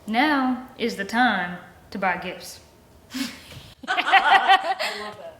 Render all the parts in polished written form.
Now is the time to buy gifts. I love that.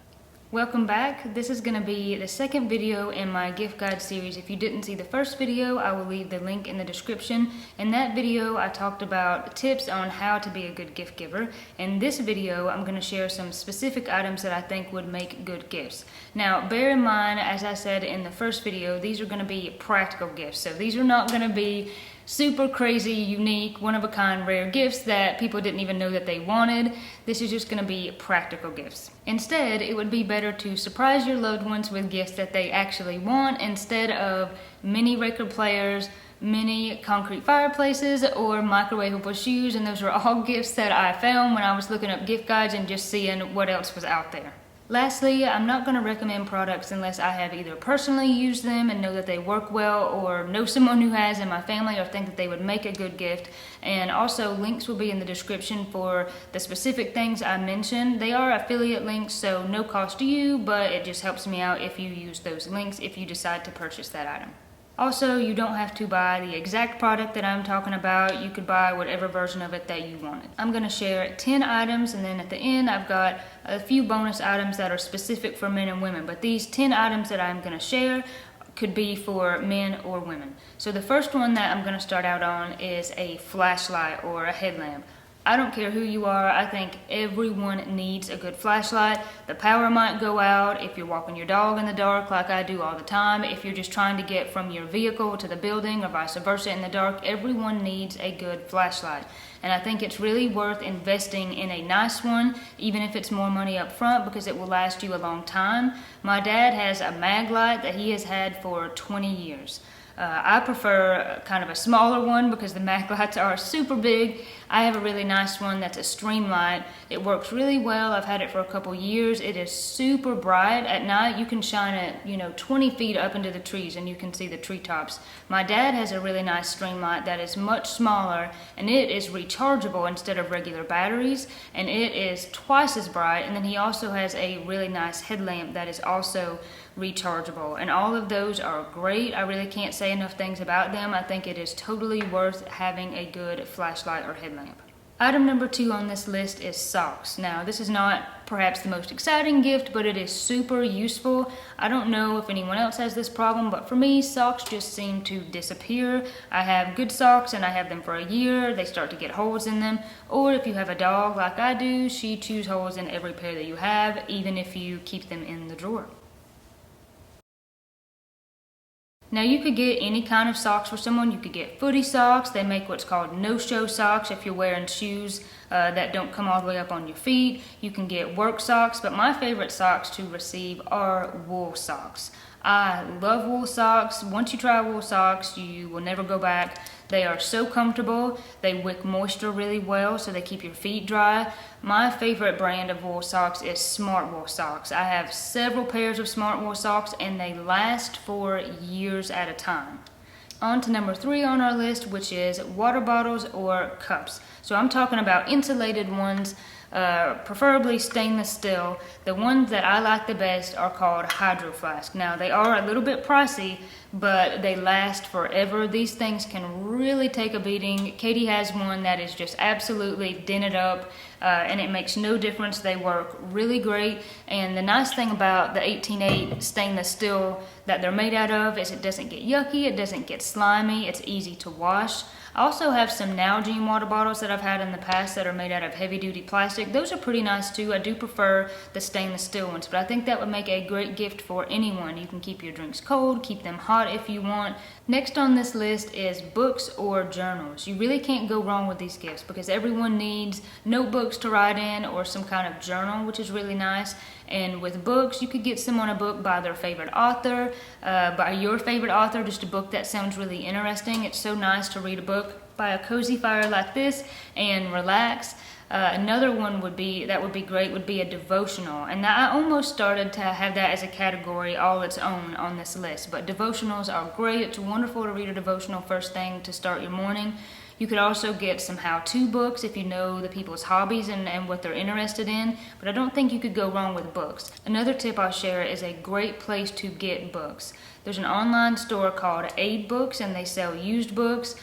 Welcome back. This is going to be the second video in my gift guide series. If you didn't see the first video, I will leave the link in the description. In that video, I talked about tips on how to be a good gift giver. In this video, I'm going to share some specific items that I think would make good gifts. Now, bear in mind, as I said in the first video, these are going to be practical gifts. So these are not going to be super crazy, unique, one-of-a-kind, rare gifts that people didn't even know that they wanted. This is just going to be practical gifts. Instead, it would be better to surprise your loved ones with gifts that they actually want instead of mini record players, mini concrete fireplaces, or microwavable shoes. And those are all gifts that I found when I was looking up gift guides and just seeing what else was out there. Lastly, I'm not going to recommend products unless I have either personally used them and know that they work well, or know someone who has in my family or think that they would make a good gift. And also, links will be in the description for the specific things I mentioned. They are affiliate links, so no cost to you, but it just helps me out if you use those links if you decide to purchase that item. Also, you don't have to buy the exact product that I'm talking about. You could buy whatever version of it that you wanted. I'm going to share 10 items, and then at the end I've got a few bonus items that are specific for men and women. But these 10 items that I'm going to share could be for men or women. So the first one that I'm going to start out on is a flashlight or a headlamp. I don't care who you are, I think everyone needs a good flashlight. The power might go out if you're walking your dog in the dark like I do all the time. If you're just trying to get from your vehicle to the building or vice versa in the dark, everyone needs a good flashlight. And I think it's really worth investing in a nice one, even if it's more money up front, because it will last you a long time. My dad has a mag light that he has had for 20 years. I prefer kind of a smaller one because the mag lights are super big. I have a really nice one that's a Streamlight. It works really well. I've had it for a couple years. It is super bright. At night you can shine it, 20 feet up into the trees and you can see the treetops. My dad has a really nice Streamlight that is much smaller, and it is rechargeable instead of regular batteries, and it is twice as bright. And then he also has a really nice headlamp that is also rechargeable, and all of those are great. I really can't say enough things about them. I think it is totally worth having a good flashlight or headlamp. Item number 2 on this list is socks. Now, this is not perhaps the most exciting gift, but it is super useful. I don't know if anyone else has this problem, but for me, socks just seem to disappear. I have good socks and I have them for a year. They start to get holes in them. Or if you have a dog like I do, she chews holes in every pair that you have, even if you keep them in the drawer. Now, you could get any kind of socks for someone. You could get footy socks. They make what's called no-show socks if you're wearing shoes that don't come all the way up on your feet. You can get work socks, but my favorite socks to receive are wool socks. I love wool socks. Once you try wool socks, you will never go back. They are so comfortable. They wick moisture really well, so they keep your feet dry. My favorite brand of wool socks is Smart Wool socks. I have several pairs of Smart Wool socks, and they last for years at a time. On to number 3 on our list, which is water bottles or cups. So I'm talking about insulated ones, preferably stainless steel. The ones that I like the best are called Hydro Flask. Now, they are a little bit pricey, but they last forever. These things can really take a beating. Katie has one that is just absolutely dented up, and it makes no difference. They work really great. And the nice thing about the 18/8 stainless steel that they're made out of is it doesn't get yucky, it doesn't get slimy, it's easy to wash. I also have some Nalgene water bottles that I've had in the past that are made out of heavy-duty plastic. Those are pretty nice too. I do prefer the stainless steel ones, but I think that would make a great gift for anyone. You can keep your drinks cold, keep them hot if you want. Next on this list is books or journals. You really can't go wrong with these gifts because everyone needs notebooks to write in or some kind of journal, which is really nice. And with books, you could get someone a book by their favorite author, by your favorite author, just a book that sounds really interesting. It's so nice to read a book by a cozy fire like this and relax. Another one would be great would be a devotional, and I almost started to have that as a category all its own on this list. But devotionals are great. It's wonderful to read a devotional first thing to start your morning. You could also get some how-to books if you know the people's hobbies and what they're interested in, but I don't think you could go wrong with books. Another tip I'll share is a great place to get books. There's an online store called Aid Books, and they sell used books.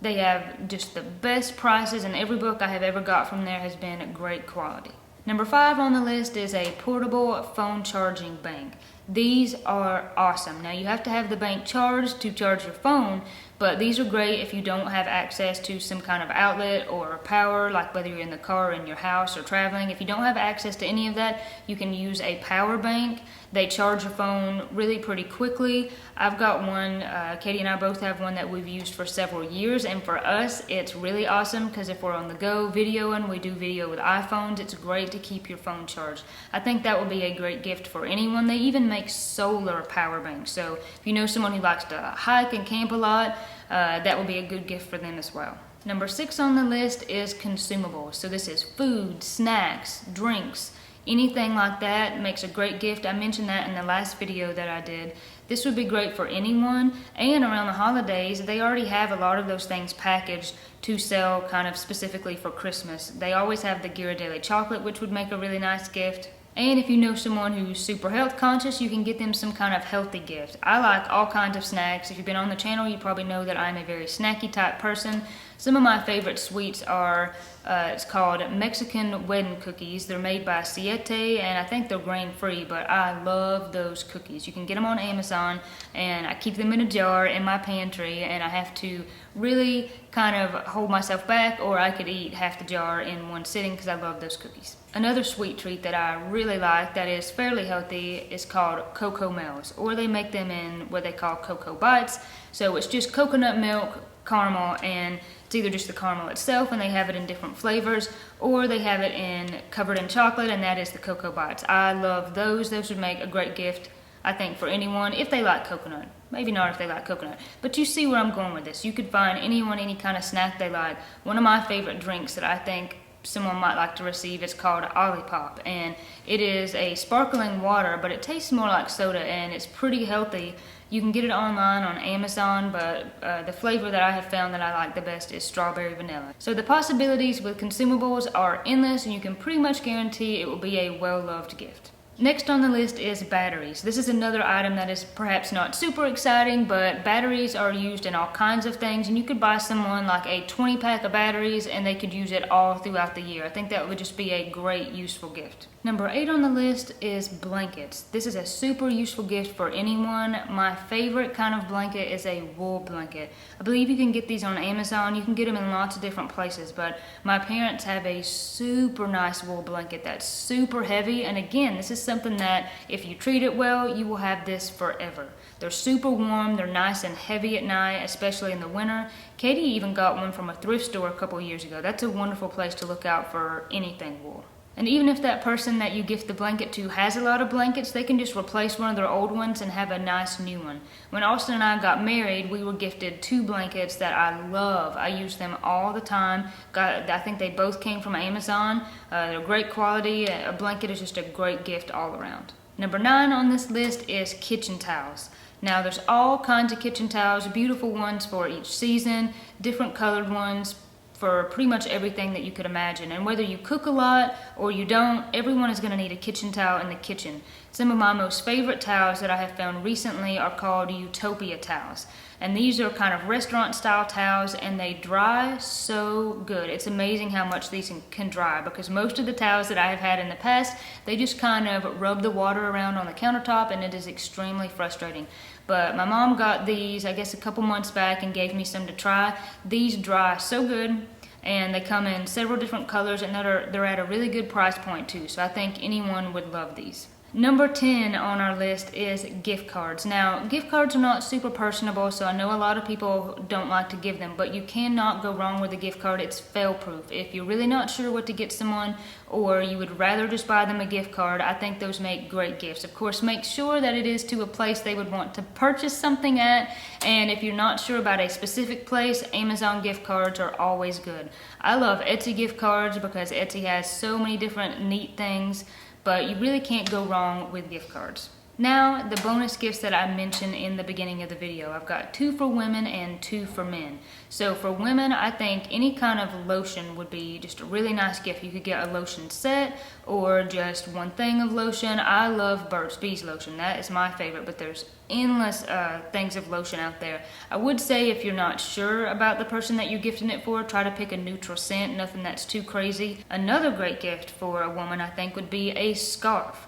They have just the best prices, and every book I have ever got from there has been great quality. Number 5 on the list is a portable phone charging bank. These are awesome. Now you have to have the bank charged to charge your phone, but these are great if you don't have access to some kind of outlet or power, like whether you're in the car, in your house, or traveling. If you don't have access to any of that, you can use a power bank. They charge your phone really pretty quickly. I've got one, Katie and I both have one that we've used for several years, and for us it's really awesome because if we're on the go videoing, we do video with iPhones, it's great to keep your phone charged. I think that would be a great gift for anyone. They even make solar power banks, so if you know someone who likes to hike and camp a lot, that would be a good gift for them as well. Number 6 on the list is consumables. So this is food, snacks, drinks, anything like that makes a great gift. I mentioned that in the last video that I did. This would be great for anyone, and around the holidays they already have a lot of those things packaged to sell kind of specifically for Christmas. They always have the Ghirardelli chocolate, which would make a really nice gift. And if you know someone who's super health conscious, you can get them some kind of healthy gift. I like all kinds of snacks. If you've been on the channel, you probably know that I'm a very snacky type person. Some of my favorite sweets are, it's called Mexican wedding cookies. They're made by Siete, and I think they're grain-free, but I love those cookies. You can get them on Amazon, and I keep them in a jar in my pantry, and I have to really kind of hold myself back, or I could eat half the jar in one sitting because I love those cookies. Another sweet treat that I really like that is fairly healthy is called Cocoa Melts, or they make them in what they call Cocoa Bites. So it's just coconut milk, caramel, and it's either just the caramel itself and they have it in different flavors, or they have it in covered in chocolate, and that is the Cocoa Bites. I love those. Those would make a great gift, I think, for anyone if they like coconut. Maybe not if they like coconut, but you see where I'm going with this. You could find anyone any kind of snack they like. One of my favorite drinks that I think someone might like to receive is called Olipop, and it is a sparkling water, but it tastes more like soda, and it's pretty healthy. You can get it online on Amazon, but the flavor that I have found that I like the best is strawberry vanilla. So the possibilities with consumables are endless, and you can pretty much guarantee it will be a well-loved gift. Next on the list is batteries. This is another item that is perhaps not super exciting, but batteries are used in all kinds of things, and you could buy someone like a 20-pack of batteries and they could use it all throughout the year. I think that would just be a great, useful gift. Number 8 on the list is blankets. This is a super useful gift for anyone. My favorite kind of blanket is a wool blanket. I believe you can get these on Amazon. You can get them in lots of different places, but my parents have a super nice wool blanket that's super heavy, and again, this is something that if you treat it well, you will have this forever. They're super warm, they're nice and heavy at night, especially in the winter. Katie even got one from a thrift store a couple years ago. That's a wonderful place to look out for anything wool. And even if that person that you gift the blanket to has a lot of blankets, they can just replace one of their old ones and have a nice new one. When Austin and I got married, we were gifted 2 blankets that I love. I use them all the time. I think they both came from Amazon. They're great quality. A blanket is just a great gift all around. Number 9 on this list is kitchen towels. Now there's all kinds of kitchen towels, beautiful ones for each season, different colored ones, for pretty much everything that you could imagine. And whether you cook a lot or you don't, everyone is going to need a kitchen towel in the kitchen. Some of my most favorite towels that I have found recently are called Utopia towels. And these are kind of restaurant style towels, and they dry so good. It's amazing how much these can dry, because most of the towels that I have had in the past, they just kind of rub the water around on the countertop, and it is extremely frustrating. But my mom got these, I guess, a couple months back and gave me some to try. These dry so good, and they come in several different colors, and they're at a really good price point too. So I think anyone would love these. Number 10 on our list is gift cards. Now, gift cards are not super personable, so I know a lot of people don't like to give them, but you cannot go wrong with a gift card. It's fail-proof. If you're really not sure what to get someone, or you would rather just buy them a gift card, I think those make great gifts. Of course, make sure that it is to a place they would want to purchase something at, and if you're not sure about a specific place, Amazon gift cards are always good. I love Etsy gift cards because Etsy has so many different neat things, but you really can't go wrong with gift cards. Now, the bonus gifts that I mentioned in the beginning of the video. I've got 2 for women and 2 for men. So for women, I think any kind of lotion would be just a really nice gift. You could get a lotion set or just one thing of lotion. I love Burt's Bees lotion. That is my favorite, but there's endless things of lotion out there. I would say if you're not sure about the person that you're gifting it for, try to pick a neutral scent, nothing that's too crazy. Another great gift for a woman, I think, would be a scarf.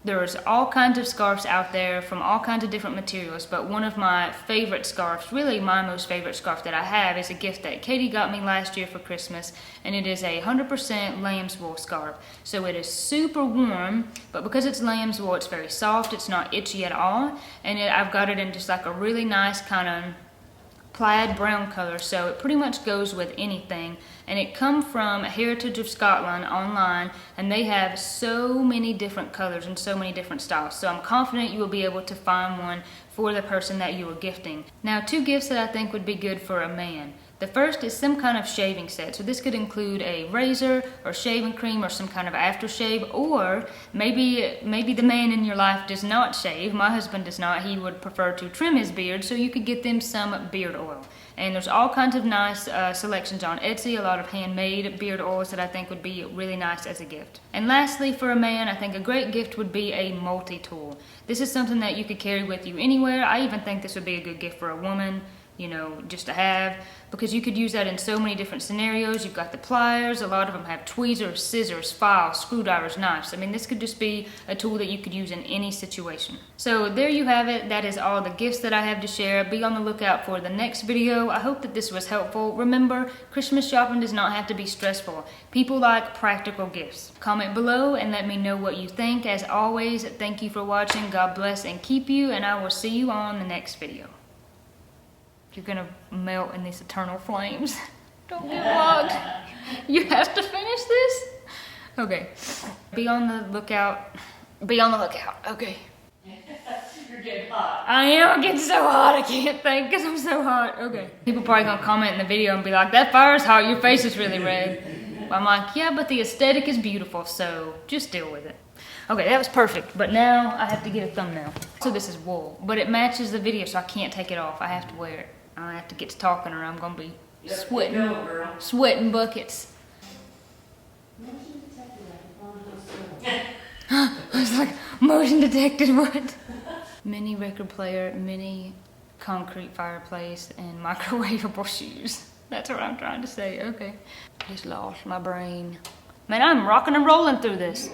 There's all kinds of scarves out there from all kinds of different materials, but one of my favorite scarves, really my most favorite scarf that I have, is a gift that Katie got me last year for Christmas, and it is a 100% lamb's wool scarf. So it is super warm, but because it's lamb's wool, it's very soft, it's not itchy at all, and I've got it in just like a really nice kind of plaid brown color, so it pretty much goes with anything. And it come from Heritage of Scotland online, and they have so many different colors and so many different styles, so I'm confident you will be able to find one for the person that you are gifting. Now, 2 gifts that I think would be good for a man. The first is some kind of shaving set. So this could include a razor or shaving cream or some kind of aftershave, or maybe the man in your life does not shave. My husband does not. He would prefer to trim his beard, so you could get them some beard oil. And there's all kinds of nice selections on Etsy, a lot of handmade beard oils that I think would be really nice as a gift. And lastly, for a man, I think a great gift would be a multi-tool. This is something that you could carry with you anywhere. I even think this would be a good gift for a woman, you know, just to have, because you could use that in so many different scenarios. You've got the pliers, a lot of them have tweezers, scissors, files, screwdrivers, knives. I mean, this could just be a tool that you could use in any situation. So there you have it. That is all the gifts that I have to share. Be on the lookout for the next video. I hope that this was helpful. Remember, Christmas shopping does not have to be stressful. People like practical gifts. Comment below and let me know what you think. As always, thank you for watching. God bless and keep you, and I will see you on the next video. You're gonna melt in these eternal flames. Don't get locked. You have to finish this? Okay. Be on the lookout. Be on the lookout. Okay. You're getting hot. I am getting so hot. I can't think because I'm so hot. Okay. People probably gonna comment in the video and be like, that fire's hot. Your face is really red. I'm like, yeah, but the aesthetic is beautiful, so just deal with it. Okay, that was perfect, but now I have to get a thumbnail. So this is wool, but it matches the video, so I can't take it off. I have to wear it. I have to get to talking or I'm gonna be sweating buckets. I was like, motion detected what? Mini record player, mini concrete fireplace, and microwavable shoes. That's what I'm trying to say, okay. Just lost my brain. Man, I'm rocking and rolling through this.